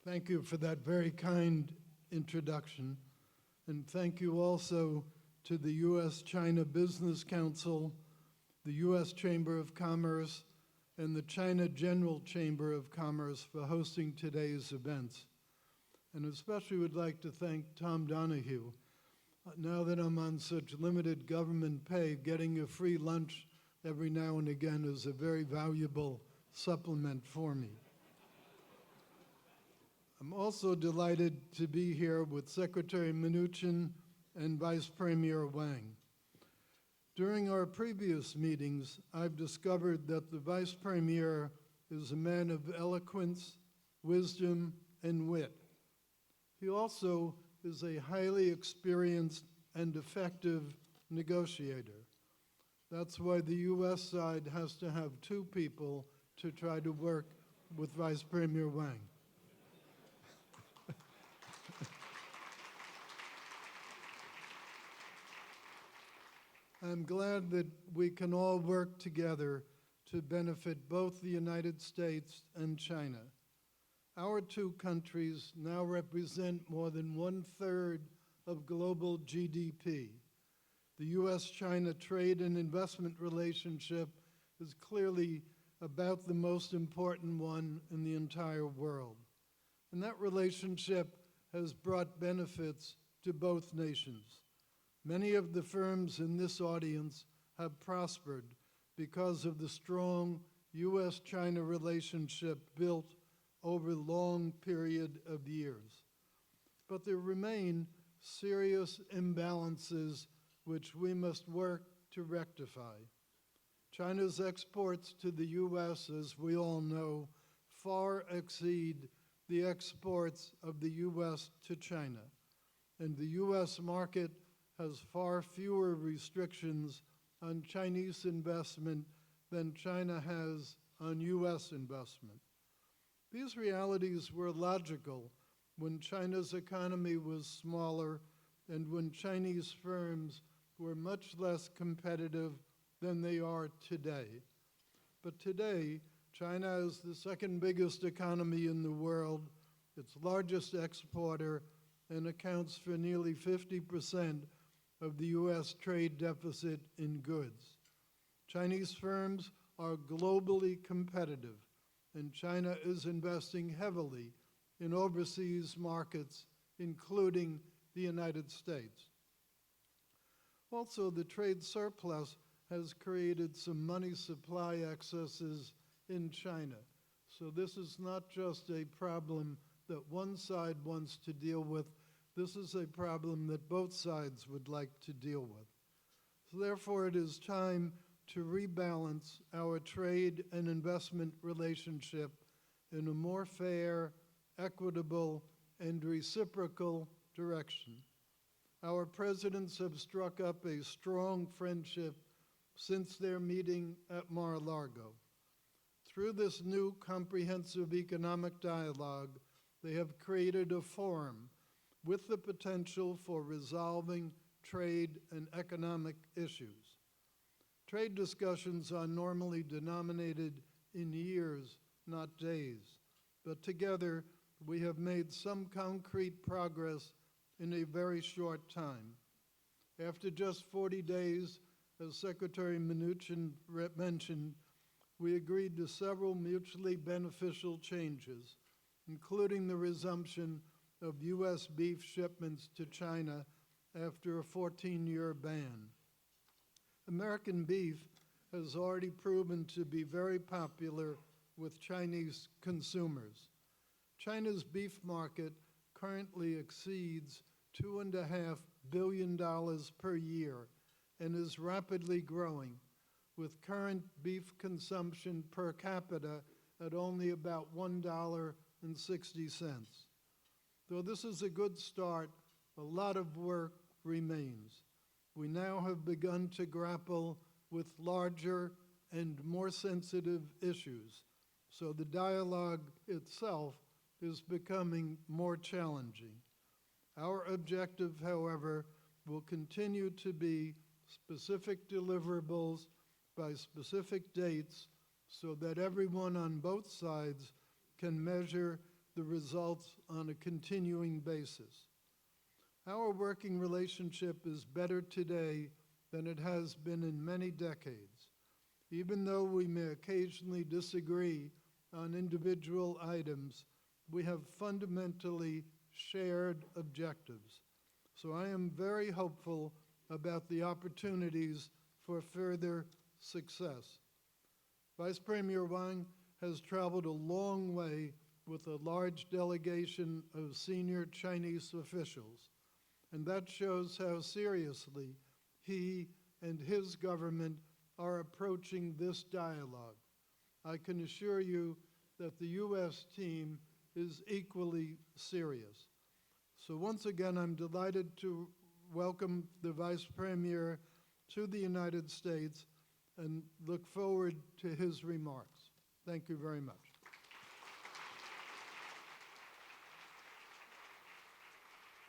Thank you for that very kind introduction. And thank you also to the U.S. China Business Council, the U.S. Chamber of Commerce, and the China General Chamber of Commerce for hosting today's events. And especially would like to thank Tom Donahue. Now that I'm on such limited government pay, getting a free lunch every now and again is a very valuable supplement for me. I'm also delighted to be here with Secretary Mnuchin and Vice Premier Wang. During our previous meetings, I've discovered that the Vice Premier is a man of eloquence, wisdom, and wit. He also is a highly experienced and effective negotiator. That's why the U.S. side has to have two people to try to work with Vice Premier Wang. I'm glad that we can all work together to benefit both the United States and China. Our two countries now represent more than 1/3 of global GDP. The U.S.-China trade and investment relationship is clearly about the most important one in the entire world. And that relationship has brought benefits to both nations. Many of the firms in this audience have prospered because of the strong U.S.-China relationship built over a long period of years. But there remain serious imbalances which we must work to rectify. China's exports to the U.S., as we all know, far exceed the exports of the U.S. to China. And the U.S. market has far fewer restrictions on Chinese investment than China has on U.S. investment. These realities were logical when China's economy was smaller and when Chinese firms were much less competitive than they are today. But today, China is the second biggest economy in the world, its largest exporter, and accounts for nearly 50% of the U.S. trade deficit in goods. Chinese firms are globally competitive, and China is investing heavily in overseas markets, including the United States. Also, the trade surplus has created some money supply excesses in China. So this is not just a problem that one side wants to deal with. This is a problem that both sides would like to deal with. So therefore, it is time to rebalance our trade and investment relationship in a more fair, equitable, and reciprocal direction. Our presidents have struck up a strong friendship since their meeting at Mar-a-Lago. Through this new comprehensive economic dialogue, they have created a forum with the potential for resolving trade and economic issues. Trade discussions are normally denominated in years, not days, but together we have made some concrete progress in a very short time. After just 40 days, as Secretary Mnuchin mentioned, we agreed to several mutually beneficial changes, including the resumption of U.S. beef shipments to China after a 14-year ban. American beef has already proven to be very popular with Chinese consumers. China's beef market currently exceeds $2.5 billion per year and is rapidly growing, with current beef consumption per capita at only about $1.60. Though this is a good start, a lot of work remains. We now have begun to grapple with larger and more sensitive issues, so the dialogue itself is becoming more challenging. Our objective, however, will continue to be specific deliverables by specific dates so that everyone on both sides can measure the results on a continuing basis. Our working relationship is better today than it has been in many decades. Even though we may occasionally disagree on individual items, we have fundamentally shared objectives. So I am very hopeful about the opportunities for further success. Vice Premier Wang has traveled a long way with a large delegation of senior Chinese officials, and that shows how seriously he and his government are approaching this dialogue. I can assure you that the U.S. team is equally serious. So once again, I'm delighted to welcome the Vice Premier to the United States and look forward to his remarks. Thank you very much.